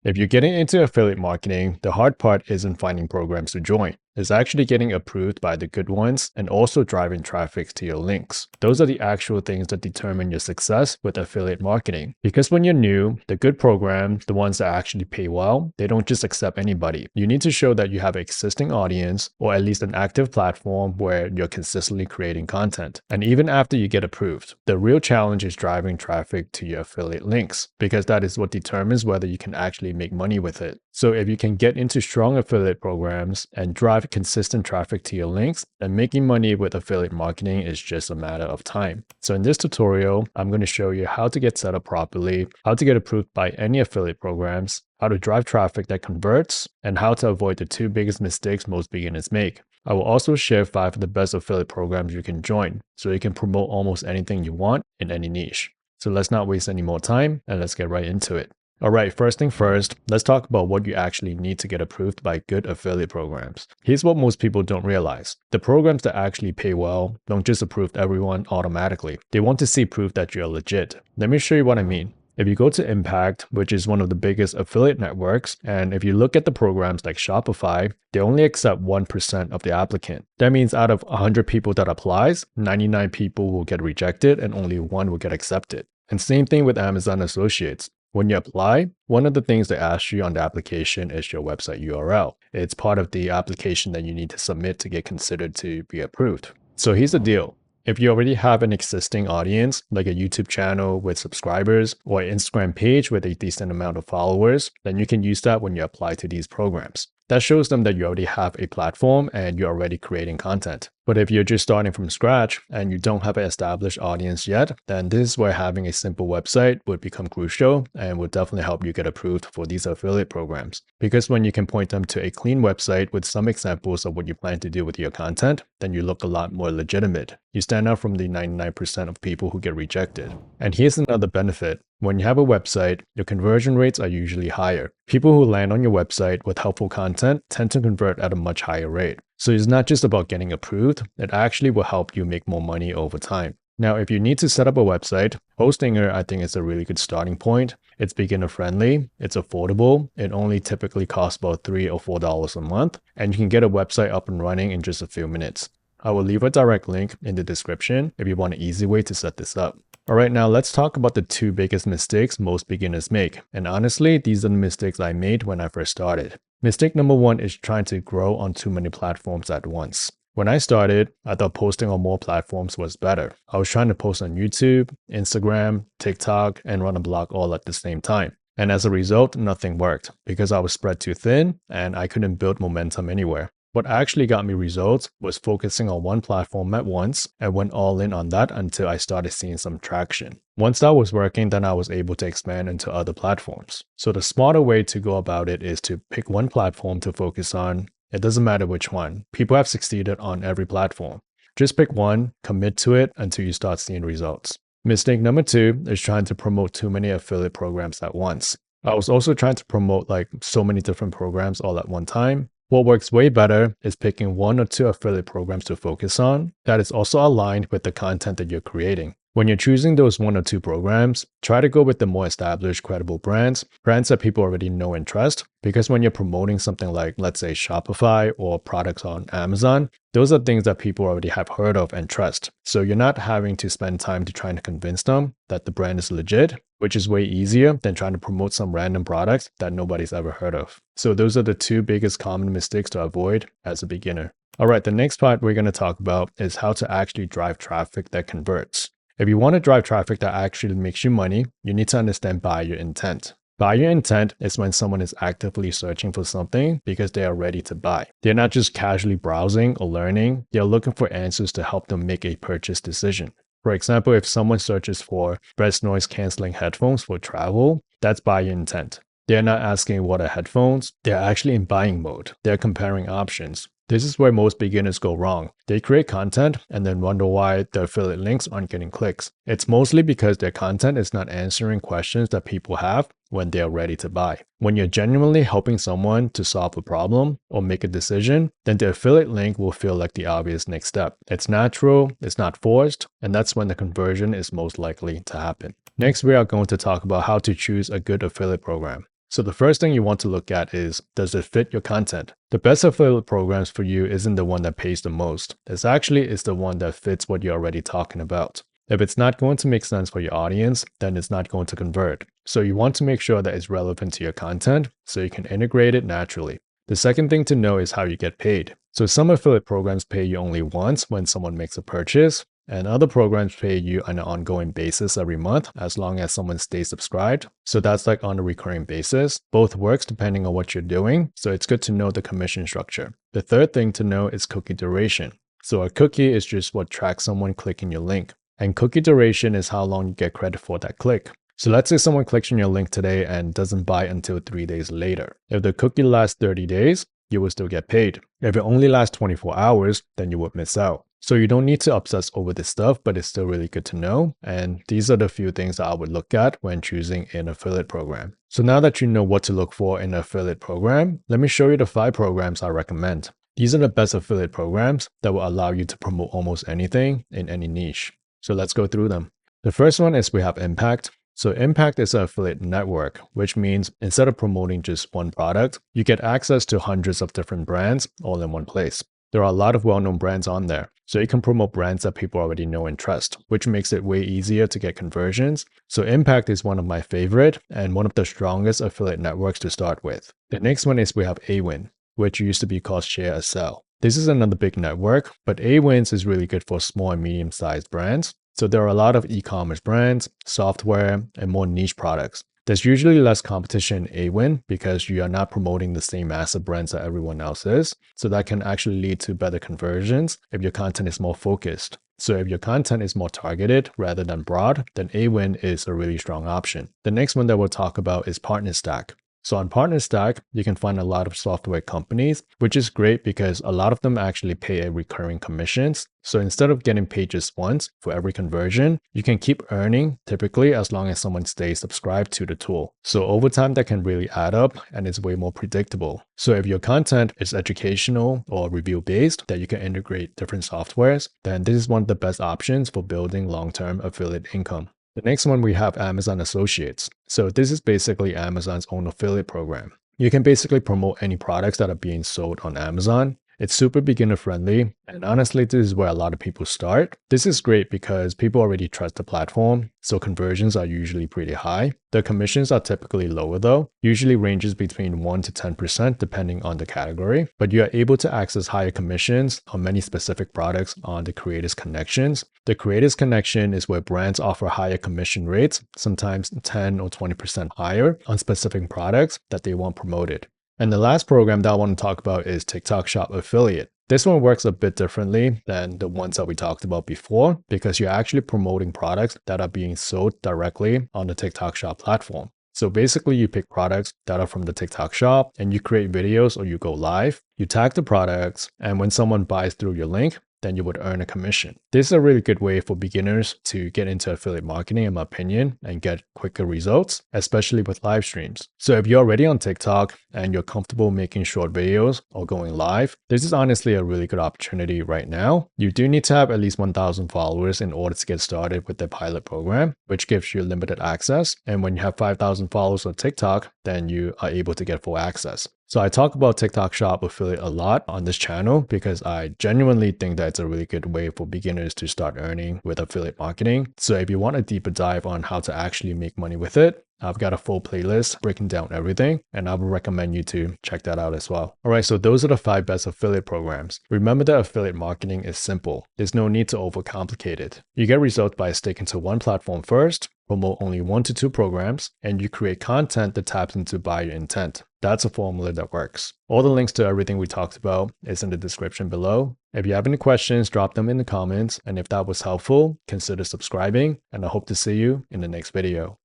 If you're getting into affiliate marketing, the hard part isn't finding programs to join. It's actually getting approved by the good ones and also driving traffic to your links. Those are the actual things that determine your success with affiliate marketing. Because when you're new, the good programs, the ones that actually pay well, they don't just accept anybody. You need to show that you have an existing audience or at least an active platform where you're consistently creating content. And even after you get approved, the real challenge is driving traffic to your affiliate links because that is what determines whether you can actually make money with it. So if you can get into strong affiliate programs and drive consistent traffic to your links, then making money with affiliate marketing is just a matter of time. So in this tutorial, I'm going to show you how to get set up properly, how to get approved by any affiliate programs, how to drive traffic that converts, and how to avoid the two biggest mistakes most beginners make. I will also share 5 of the best affiliate programs you can join, so you can promote almost anything you want in any niche. So let's not waste any more time and let's get right into it. Alright, first thing first, let's talk about what you actually need to get approved by good affiliate programs. Here's what most people don't realize. The programs that actually pay well don't just approve everyone automatically. They want to see proof that you're legit. Let me show you what I mean. If you go to Impact, which is one of the biggest affiliate networks, and if you look at the programs like Shopify, they only accept 1% of the applicant. That means out of 100 people that applies, 99 people will get rejected and only 1 will get accepted. And same thing with Amazon Associates. When you apply, one of the things they ask you on the application is your website URL. It's part of the application that you need to submit to get considered to be approved. So here's the deal. If you already have an existing audience, like a YouTube channel with subscribers or an Instagram page with a decent amount of followers, then you can use that when you apply to these programs. That shows them that you already have a platform and you're already creating content. But if you're just starting from scratch and you don't have an established audience yet, then this is where having a simple website would become crucial and would definitely help you get approved for these affiliate programs. Because when you can point them to a clean website with some examples of what you plan to do with your content, then you look a lot more legitimate. You stand out from the 99% of people who get rejected. And here's another benefit. When you have a website, your conversion rates are usually higher. People who land on your website with helpful content tend to convert at a much higher rate. So it's not just about getting approved, it actually will help you make more money over time. Now, if you need to set up a website, Hostinger I think is a really good starting point. It's beginner friendly, it's affordable, it only typically costs about $3 or $4 a month, and you can get a website up and running in just a few minutes. I will leave a direct link in the description if you want an easy way to set this up. Alright, now let's talk about the 2 biggest mistakes most beginners make. And honestly, these are the mistakes I made when I first started. Mistake number 1 is trying to grow on too many platforms at once. When I started, I thought posting on more platforms was better. I was trying to post on YouTube, Instagram, TikTok, and run a blog all at the same time. And as a result, nothing worked because I was spread too thin and I couldn't build momentum anywhere. What actually got me results was focusing on one platform at once and went all in on that until I started seeing some traction. Once that was working, then I was able to expand into other platforms. So the smarter way to go about it is to pick one platform to focus on. It doesn't matter which one. People have succeeded on every platform. Just pick one, commit to it until you start seeing results. Mistake number 2 is trying to promote too many affiliate programs at once. I was also trying to promote so many different programs all at one time. What works way better is picking 1 or 2 affiliate programs to focus on that is also aligned with the content that you're creating. When you're choosing those 1 or 2 programs, try to go with the more established, credible brands that people already know and trust, because when you're promoting something like, let's say, Shopify or products on Amazon, those are things that people already have heard of and trust. So you're not having to spend time to trying to convince them that the brand is legit, which is way easier than trying to promote some random products that nobody's ever heard of. So those are the 2 biggest common mistakes to avoid as a beginner. Alright, the next part we're going to talk about is how to actually drive traffic that converts. If you want to drive traffic that actually makes you money, you need to understand buyer intent. Buyer intent is when someone is actively searching for something because they are ready to buy. They're not just casually browsing or learning, they're looking for answers to help them make a purchase decision. For example, if someone searches for best noise cancelling headphones for travel, that's buyer intent. They're not asking what are headphones, they're actually in buying mode. They're comparing options. This is where most beginners go wrong. They create content and then wonder why their affiliate links aren't getting clicks. It's mostly because their content is not answering questions that people have when they are ready to buy. When you're genuinely helping someone to solve a problem or make a decision, then the affiliate link will feel like the obvious next step. It's natural, it's not forced, and that's when the conversion is most likely to happen. Next, we are going to talk about how to choose a good affiliate program. So the first thing you want to look at is, does it fit your content? The best affiliate programs for you isn't the one that pays the most. It's the one that fits what you're already talking about. If it's not going to make sense for your audience, then it's not going to convert. So you want to make sure that it's relevant to your content so you can integrate it naturally. The second thing to know is how you get paid. So some affiliate programs pay you only once when someone makes a purchase, and other programs pay you on an ongoing basis every month as long as someone stays subscribed. So that's like on a recurring basis. Both works depending on what you're doing, so it's good to know the commission structure. The third thing to know is cookie duration. So a cookie is just what tracks someone clicking your link. And cookie duration is how long you get credit for that click. So let's say someone clicks on your link today and doesn't buy until 3 days later. If the cookie lasts 30 days, you will still get paid. If it only lasts 24 hours, then you would miss out. So you don't need to obsess over this stuff, but it's still really good to know. And these are the few things that I would look at when choosing an affiliate program. So now that you know what to look for in an affiliate program, let me show you the 5 programs I recommend. These are the best affiliate programs that will allow you to promote almost anything in any niche. So let's go through them. The first one is we have Impact. So Impact is an affiliate network, which means instead of promoting just one product, you get access to hundreds of different brands all in one place. There are a lot of well-known brands on there, so you can promote brands that people already know and trust, which makes it way easier to get conversions. So Impact is one of my favorite and one of the strongest affiliate networks to start with. The next one is we have Awin, which used to be called ShareASale. This is another big network, but Awins is really good for small and medium-sized brands. So there are a lot of e-commerce brands, software, and more niche products. There's usually less competition in Awin because you are not promoting the same massive brands that everyone else is. So that can actually lead to better conversions if your content is more focused. So if your content is more targeted rather than broad, then Awin is a really strong option. The next one that we'll talk about is PartnerStack. So on PartnerStack, you can find a lot of software companies, which is great because a lot of them actually pay a recurring commissions. So instead of getting paid just once for every conversion, you can keep earning typically as long as someone stays subscribed to the tool. So over time, that can really add up and it's way more predictable. So if your content is educational or review based that you can integrate different softwares, then this is one of the best options for building long-term affiliate income. The next one we have Amazon Associates. So this is basically Amazon's own affiliate program. You can basically promote any products that are being sold on Amazon. It's super beginner friendly, and honestly, this is where a lot of people start. This is great because people already trust the platform, so conversions are usually pretty high. The commissions are typically lower though, usually ranges between 1 to 10% depending on the category, but you are able to access higher commissions on many specific products on the Creators Connections. The Creators Connection is where brands offer higher commission rates, sometimes 10 or 20% higher on specific products that they want promoted. And the last program that I want to talk about is TikTok Shop Affiliate. This one works a bit differently than the ones that we talked about before because you're actually promoting products that are being sold directly on the TikTok Shop platform. So basically you pick products that are from the TikTok Shop and you create videos or you go live, you tag the products, and when someone buys through your link, then you would earn a commission. This is a really good way for beginners to get into affiliate marketing, in my opinion, and get quicker results, especially with live streams. So if you're already on TikTok and you're comfortable making short videos or going live, this is honestly a really good opportunity right now. You do need to have at least 1,000 followers in order to get started with the pilot program, which gives you limited access. And when you have 5,000 followers on TikTok, then you are able to get full access. So I talk about TikTok Shop Affiliate a lot on this channel because I genuinely think that it's a really good way for beginners to start earning with affiliate marketing. So if you want a deeper dive on how to actually make money with it, I've got a full playlist breaking down everything, and I would recommend you to check that out as well. All right, so those are the 5 best affiliate programs. Remember that affiliate marketing is simple. There's no need to overcomplicate it. You get results by sticking to one platform first, promote only 1 to 2 programs, and you create content that taps into buyer intent. That's a formula that works. All the links to everything we talked about is in the description below. If you have any questions, drop them in the comments, and if that was helpful, consider subscribing, and I hope to see you in the next video.